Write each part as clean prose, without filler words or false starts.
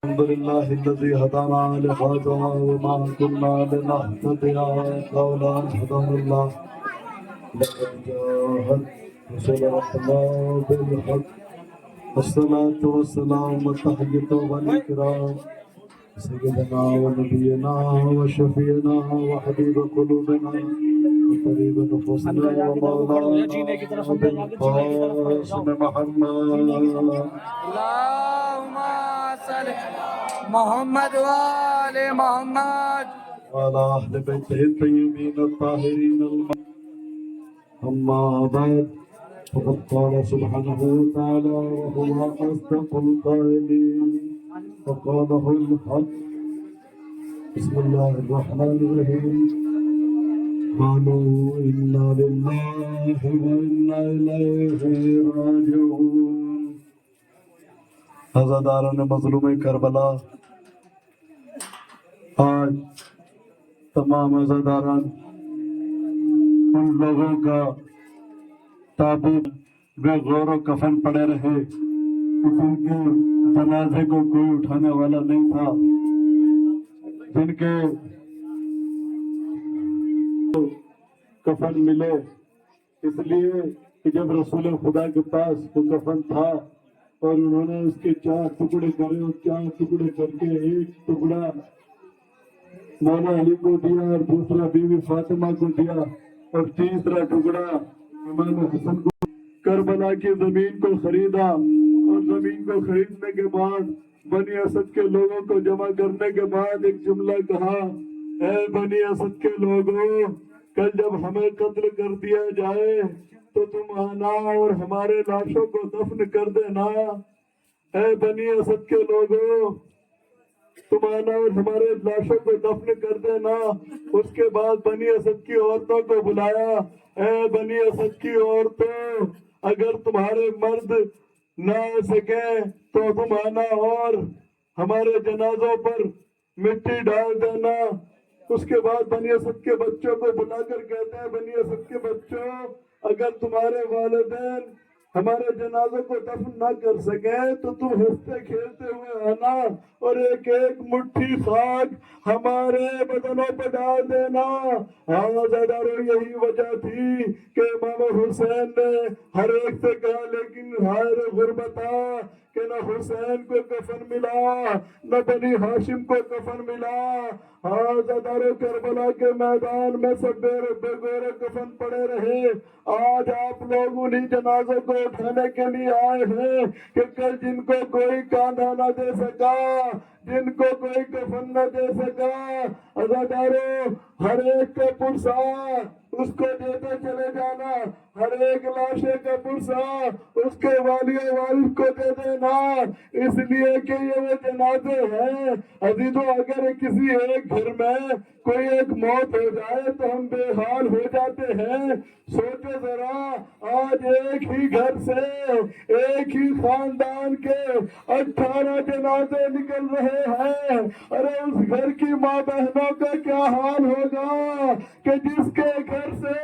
الحمد لله الذي هدانا لهذا وما كنا لنهتدي لولا أن هدانا الله لقد جاءت رسل ربنا بالحق والصلاة والسلام والتحية والإكرام سيدنا ونبينا وشفينا وحبيب قلوبنا وطبيب نفوسنا ومولانا بالقاسم محمد اللهم صل محمد وآل محمد وعلى أهل بيته الطيبين الطاهرين أما بعد فقد قال سبحانه وتعالى وهو أصدق القائلين وقاله الحق بسم الله الرحمن الرحيم قالوا إنا لله وإنا إليه راجعون عزاداران مظلوم کربلا آج تمام عزاداران ان لوگوں کا تابوت بے غور و کفن پڑے رہے کہ جن کے جنازے کو کوئی اٹھانے والا نہیں تھا، جن کے کفن ملے اس لیے کہ جب رسول خدا کے پاس وہ کفن تھا اور انہوں نے اس کے 4 ٹکڑے کرے اور 4 ٹکڑے کر کے ایک ٹکڑا مولا علی کو دیا اور دوسرا بیوی فاطمہ کو دیا اور تیسرا ٹکڑا امام حسن کو کربلا کی زمین کو خریدا اور زمین کو خریدنے کے بعد بنی اسد کے لوگوں کو جمع کرنے کے بعد ایک جملہ کہا، اے بنی اسد کے لوگوں، کل جب ہمیں قتل کر دیا جائے تو تم آنا اور ہمارے لاشوں کو دفن کر دینا۔ اے بنی اسد کے لوگوں، تم آنا اور ہمارے لاشوں کو دفن کر دینا۔ اس کے بعد بنی اسد کی عورتوں کو بلایا، اے بنی اسد کی عورتوں، اگر تمہارے مرد نہ آ سکے تو تم آنا اور ہمارے جنازوں پر مٹی ڈال دینا۔ اس کے بعد بنی اسد کے بچوں کو بلا کر کہتے ہیں، بنی اسد کے بچوں، اگر تمہارے والدین ہمارے جنازوں کو دفن نہ کر سکے تو تم ہنستے کھیلتے ہوئے آنا اور ایک ایک مٹھی خاک ہمارے بدنوں پہ ڈال دینا۔ عزادارو، یہی وجہ تھی کہ امام حسین نے ہر ایک سے کہا، لیکن ہائے غربتا کہ نہ حسین کو کفن ملا نہ بنی ہاشم کو کفن ملا۔ عزادارو، کربلا کے میدان میں سب بے گور کفن پڑے رہے۔ آج آپ لوگ انہی جنازوں کو اٹھانے کے لیے آئے ہیں کہ کل جن کو کوئی کاندھا نہ دے سکا، جن کو کوئی کفن نہ دے سکا، عزادارو ہر ایک کا پرسا اس کو دیتے چلے جانا، ہر ایک لاشے کا پرسا اس کے والی والد کو دے دینا، اس لیے کہ یہ وہ جنازے ہیں۔ عزیزو، اگر کسی ایک گھر میں کوئی ایک موت ہو جائے تو ہم بے حال ہو جاتے ہیں۔ سوچو ذرا، آج ایک ہی گھر سے ایک ہی خاندان کے 18 جنازے نکل رہے ہیں۔ ارے اس گھر کی ماں بہنوں کا کیا حال ہوگا کہ جس کے گھر سے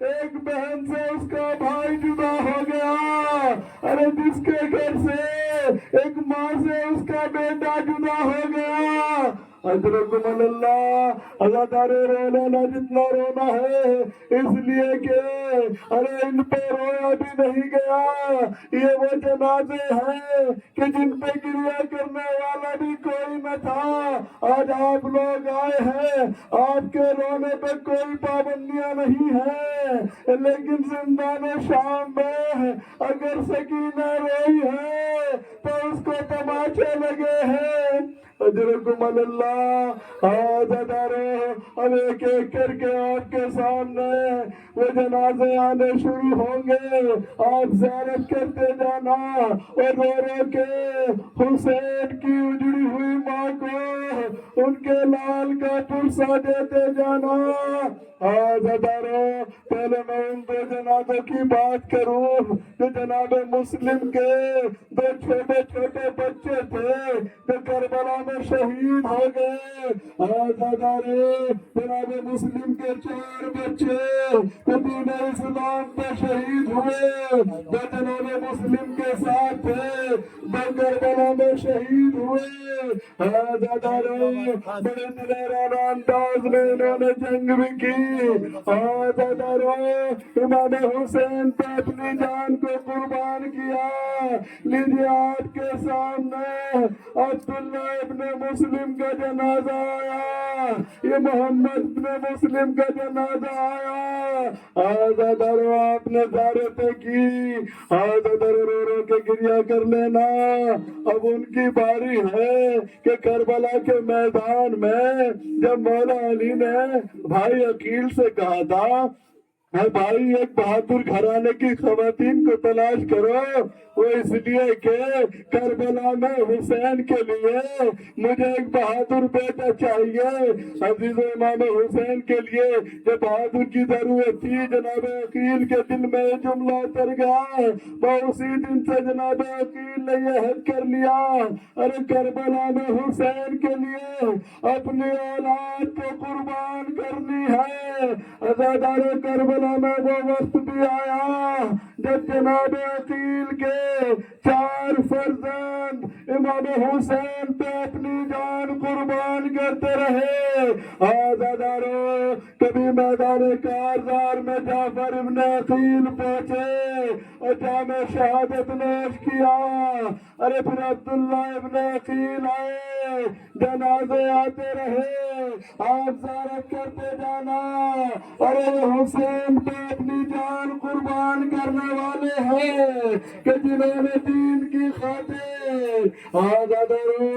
ایک بہن سے اس کا بھائی جدا ہو گیا، ارے جس کے گھر سے ایک ماں سے اس کا بیٹا جدا ہو گیا۔ اجرکم اللہ، عزادارو، رو لینا جتنا رونا ہے، اس لیے کہ ارے ان پہ رویا بھی نہیں گیا۔ یہ وہ جنازے ہیں کہ جن پہ گریہ کرنے والا بھی کوئی نہ تھا۔ آج آپ لوگ آئے ہیں، آپ کے رونے پہ کوئی پابندیاں نہیں ہیں، لیکن زندان شام میں اگر سکینہ روئی ہے تو اس کو تماچے لگے ہیں۔ اجرکم اللہ، عزادارو، اب ایک ایک کر کے آپ کے سامنے وہ جنازے آنے شروع ہوں گے۔ آپ زیارت کرتے جانا اور رو رو کے حسین کی اجڑی ہوئی ماں کو ان کے لال کا پرسا دیتے جانا۔ عزادارو، پہلے میں ان 2 جنازوں کی بات کروں جو جناب مسلم کے 2 چھوٹے چھوٹے بچے تھے جو کربلا میں شہید ہو گئے. آزادارے جناب مسلم کے 4 بچے دین اسلام پہ شہید ہوئے جو جناب مسلم کے ساتھ تھے کربلا میں شہید ہوئے. آزادارے بڑے دلیرانہ انداز میں انہوں نے جنگ بھی کی. آزادارے امام حسین پہ اپنی جان کو قربان کیا. لیجیے آپ کے سامنے عبداللہ ابن مسلم کا جنازہ آیا, یہ محمد ابن مسلم کا جنازہ آیا. آزادارو آپ نے زیارتیں کی, آزادارو رو رو کے گریہ کر لینا. اب ان کی باری ہے کہ کربلا کے میدان میں جب مولا علی نے بھائی عقیل سے کہا تھا بھائی ایک بہادر گھرانے کی خواتین کو تلاش کرو, وہ اس لیے کہ کربلا میں حسین کے لیے مجھے ایک بہادر بیٹا چاہیے. عزیز امام حسین کے لیے جو بہادر کی ضرورت تھی, جناب عقیل کے دل میں جملہ اتر گیا. وہ اسی دن سے جناب عقیل نے یہ عہد کر لیا, ارے کربلا میں حسین کے لیے اپنی اولاد کو قربان کرنی ہے. عزادار کربلا میں وہ وقت بھی آیا جب جناب عقیل کے 4 فرزند امام حسین پہ اپنی جان قربان کرتے رہے. آزادارو کبھی میدان کارزار میں جعفر ابن عقیل پہنچے اور جامع شہادت نوش کیا. ارے پھر عبداللہ ابن عقیل آئے, جنازے آتے رہے, آپ زیارت کرتے جانا. ارے حسین پہ اپنی جان قربان کرنے والے ہیں کہ جنہوں نے دین کی خاطر. آزادارو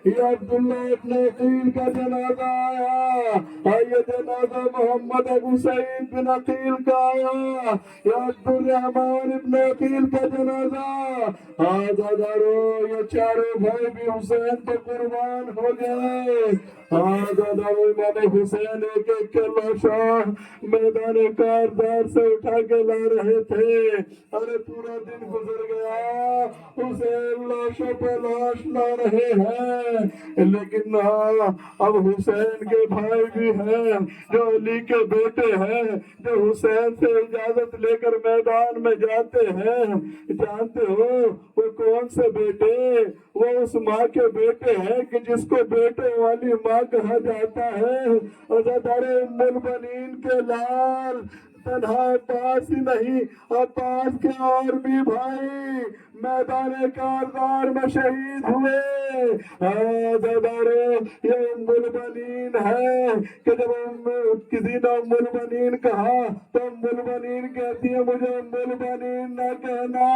یہ عبداللہ ابن عقیل کا جنازہ آیا, یہ جنازہ محمد ابو سعید بن عقیل کا آیا, یہ عبدالرحمن ابن عقیل کا جنازہ. آزادارو یہ 4 بھائی بھی حسین پہ قربان ہو گئے. آزادارو امام حسین ایک ایک کے لاشاں میدان کارزار سے اٹھا کے لا رہے تھے. ارے پورا دن گزر گیا, حسین لاشوں پہ لاش لا رہے ہیں, لیکن اب حسین کے بھائی بھی ہیں جو علی کے بیٹے ہیں, جو حسین سے اجازت لے کر میدان میں جاتے ہیں. جانتے ہو وہ کون سے بیٹے؟ وہ اس ماں کے بیٹے ہیں کہ جس کو بیٹے والی ماں کہا جاتا ہے. عزادار ام المؤمنین کے لال تنہا عباس ہی نہیں, عباس کے اور بھی بھائی میدان کارزار میں شہید ہوئے. عزادارو یہ ام المؤمنین ہے کہ جب کسی نے ام المؤمنین کہا تو ام المؤمنین کہتی ہے مجھے ام المؤمنین نہ کہنا,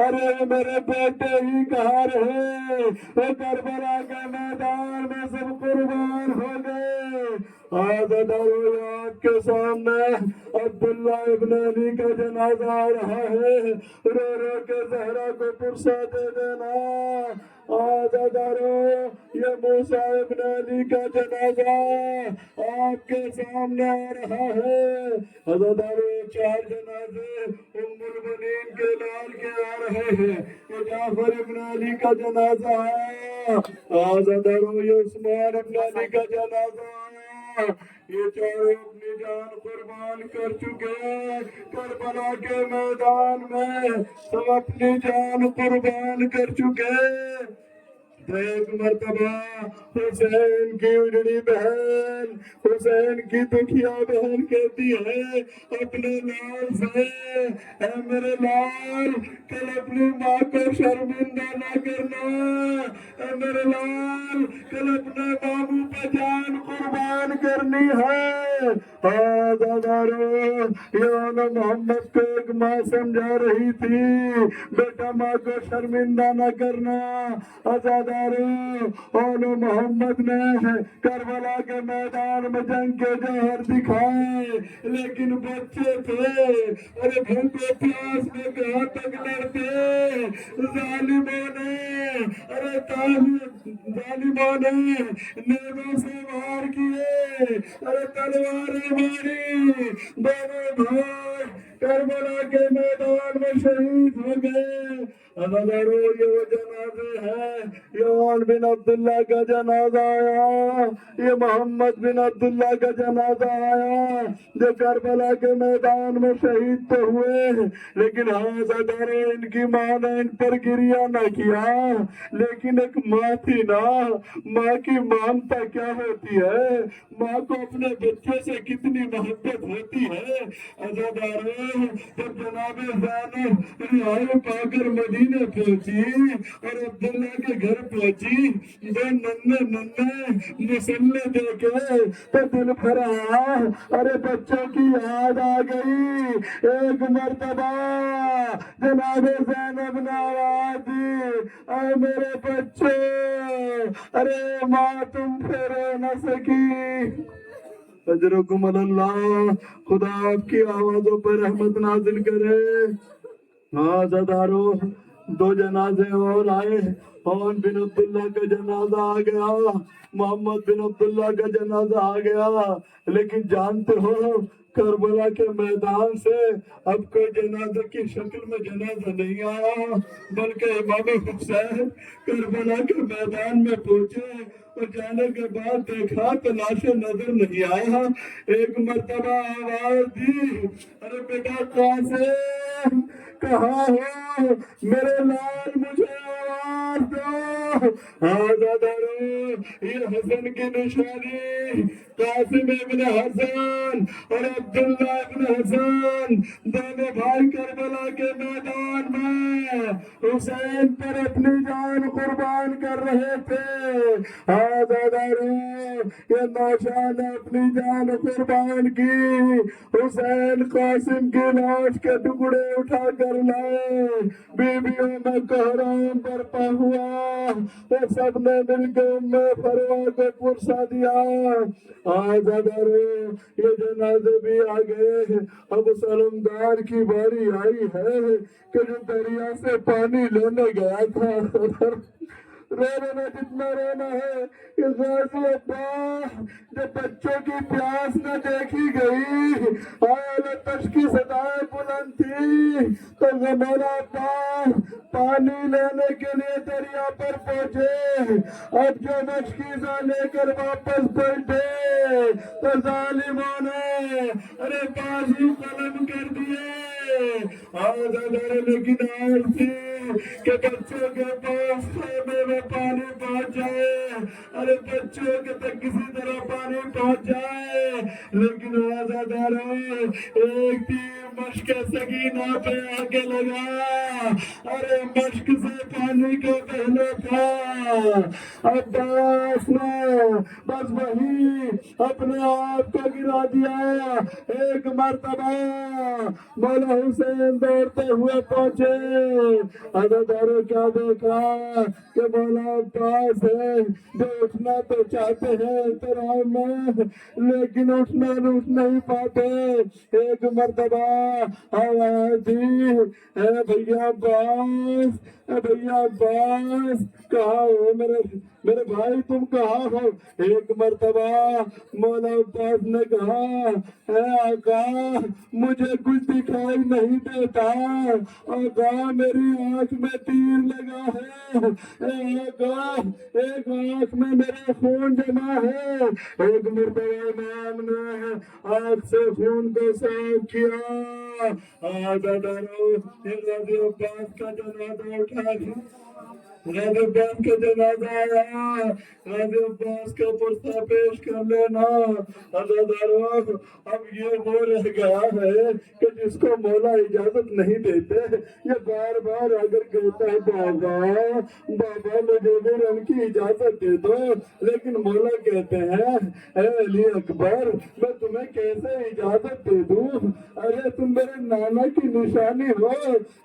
ارے میرے بیٹے ہی کہاں رہے, وہ کربلا کے میدان میں سب قربان ہو گئے. عزادارو آپ کے سامنے عبداللہ ابن علی کا جنازہ آ رہا ہے, رو رو کے زہرا کو پرسہ دے دینا. عزادارو یہ موسیٰ ابن علی کا جنازہ آپ کے سامنے آ رہا ہے. عزادارو 4 جنازے ام المؤمنین کے لال کے آ رہے ہیں. یہ جعفر ابن علی کا جنازہ آیا, عزادارو یہ عثمان ابن علی کا جنازہ آیا. یہ 4 اپنی جان قربان کر چکے کربلا کے میدان میں, سب اپنی جان قربان کر چکے. ایک مرتبہ حسین کی اجڑی بہن, حسین کی دکھیا بہن کہتی ہے اپنے لال سے, اے میرے لال کل اپنی ماں کو شرمندہ نہ کرنا, اے میرے لال کل اپنے بابو پہ جان قربان کرنی ہے. عزادارو یہ محمد کو ایک ماں سمجھا رہی تھی بیٹا ماں کو شرمندہ نہ کرنا. عزادارو اول محمد نے کربلا کے میدان میں جنگ کے جوہر دکھائے, لیکن بچے تھے, ارے بھوکے پیاس میں کہاں تک لڑتے. ظالموں نے نیزوں سے وار کیے, ارے تلواریں ماری, دونوں بھائی کربلا کے میدان میں شہید ہو گئے. عزادارو یہ وہ جنازے ہیں. یہ عون بن عبداللہ کا جنازہ آیا, یہ محمد بن عبداللہ کا جنازہ آیا جو کربلا کے میدان میں شہید تو ہوئے, لیکن عزادارو ان کی ماں نے ان پر گریہ نہ کیا. لیکن ایک ماں تھی نا, ماں کی مامتا کیا ہوتی ہے, ماں کو اپنے بچے سے کتنی محبت ہوتی ہے. عزادارو جب جناب زینب رہائی پا کر مدینے پہنچی اور عبداللہ کے گھر پہنچی, دو ننھے مسلح دیکھے تو دل بھر آیا. ارے بچوں کی یاد آ گئی. ایک مرتبہ جناب زینب نے آواز دی, اے میرے بچے, ارے ماں تم پھر رو نہ سکی. اجرکم اللہ, خدا آپ کی آوازوں پر رحمت نازل کرے. عزادارو دو جنازے اور آئے. عون بن عبداللہ کا جنازہ آ گیا, محمد بن عبداللہ کا جنازہ آ گیا. لیکن جانتے ہو کربلا کے میدان سے اب کوئی جنازے کی شکل میں جنازہ نہیں آیا, بلکہ امام حسین کربلا کے میدان میں پہنچے اور جانے کے بعد دیکھا تو لاشیں نظر نہیں آیا. ایک مرتبہ آواز دی, ارے بیٹا قاسم کہاں ہو, میرے لال مجھے آواز دو. عزادارو یہ حسن کی نشانی, قاسم ابن حسن اور عبداللہ ابن حسن دونوں بھائی کربلا کے میدان میں حسین پر اپنی جان قربان کر رہے تھے. عزادارو یہ نوشا نے اپنی جان قربان کی. حسین قاسم کی لاش کے ٹکڑے اٹھا کر لائے. بیویوں میں کوہرام برپا ہوا, وہ سب نے مل کے فروا کو پرسا دیا. عزادارو یہ جنازے بھی آ گئے. اب سلمدار کی باری آئی ہے کہ جو دریا سے پانی لینے گیا تھا. رونا جتنا رونا ہے کہ غازی عباس جب بچوں کی پیاس نہ دیکھی گئی, تش کی صدائیں بلند تھی تو مولا عباس پانی لینے کے لیے دریا پر پہنچے. اب جو مشکیزہ لے کر واپس بیٹھے تو ظالموں نے ارے بازو قلم کر دیے. عزادارو لیکن آج تھی کہ بچوں کے پاس خیمے میں پانی پہنچ جائے, ارے بچوں کے تک کسی طرح پانی پہنچ جائے. لیکن عزادارو ایک تیر مشک سکینہ پہ آ کے لگا, ارے مشک سے پانی کو پہلے تھا. عباس نے بس وہی اپنے آپ کو گرا دیا. ایک مرتبہ مولا حسین دوڑتے ہوئے پہنچے. عزادارو کیا دیکھا کہ مولا عباس ہے جو اٹھنا تو چاہتے ہیں احترام میں, لیکن اٹھنا نہیں پاتے. ایک مرتبہ آواز دی, اے بھیا عباس, اے بھیا عباس کہاں ہو, میرے بھائی تم کہاں ہو. ایک مرتبہ مولا عباس نے کہا, اے آقا مجھے کچھ دکھائی نہیں دیتا, آقا میری آنکھ میں تیر لگا ہے, اے آقا ایک آنکھ میں میرا خون جمع ہے. ایک مرتبہ امام نے آنکھ سے خون کو صاف کیا. عزادارو غازی عباس کا جنازہ اٹھا دیا. غازی عباس کا جنازہ آیا, غازی عباس کا پرسہ پیش کر لینا. عزادارو اب یہ وہ رہ گیا ہے کہ جس کو مولا اجازت نہیں دیتے, یہ بار بار اگر کہتا ہے بابا مجھے بھی ان کی اجازت دے دو, لیکن مولا کہتے ہیں اے علی اکبر میں تمہیں کیسے اجازت دے دوں. ارے تم میرے نانا کی نشانی ہو,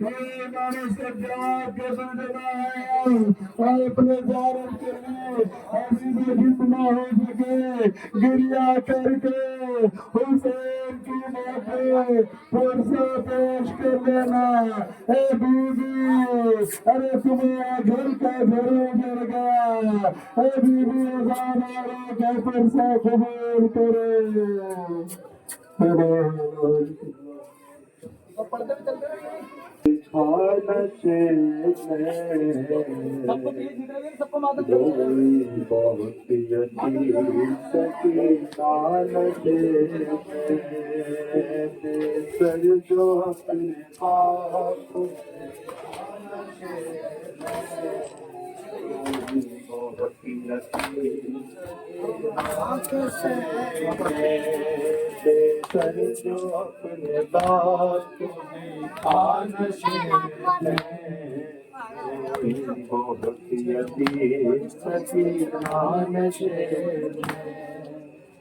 یہ مانو سجاد کے بندنا ہے اور اپنے زیارت کے لیے ابھی بھی جتنا ہو سکے گریا کر کے حسین کی موقع پرسہ پیش کر لینا اے بی بی ارے تمہارا گھر کا گھر اجڑ گیا اے بی بی ازاداروں کا پرسہ قبول کرے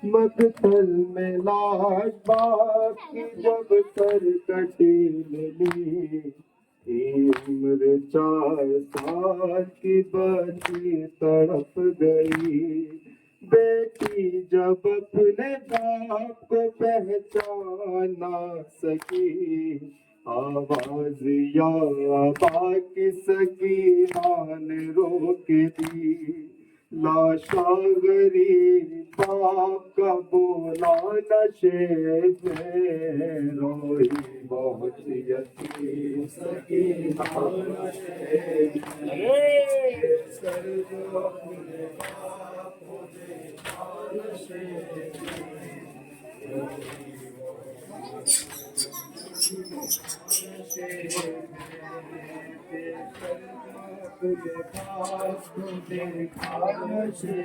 مقتل میں لاش باپ کی جب سر کٹی ملی عمر 4 سال کی بچی تڑپ گئی بیٹی جب اپنے باپ کو پہچان نہ سکی آواز یا ابا کی سکینہ نے روک دی لاشا غریب باپ کا بولا نشے میں روئی بہت یتیم سکینہ نشے میں سر جو اپنے باپ کو دیکھا نشے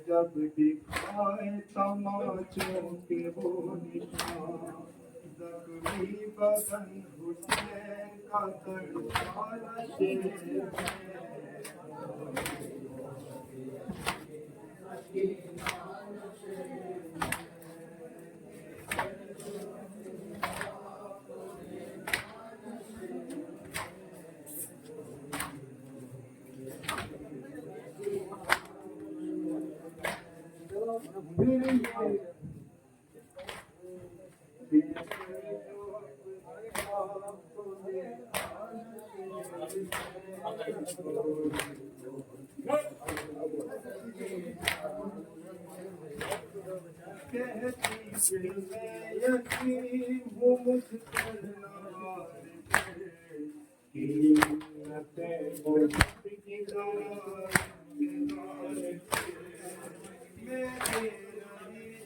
جب دکھائے تماچوں کے وہ نشان زخمی بدن حسین کا تڑپا نشے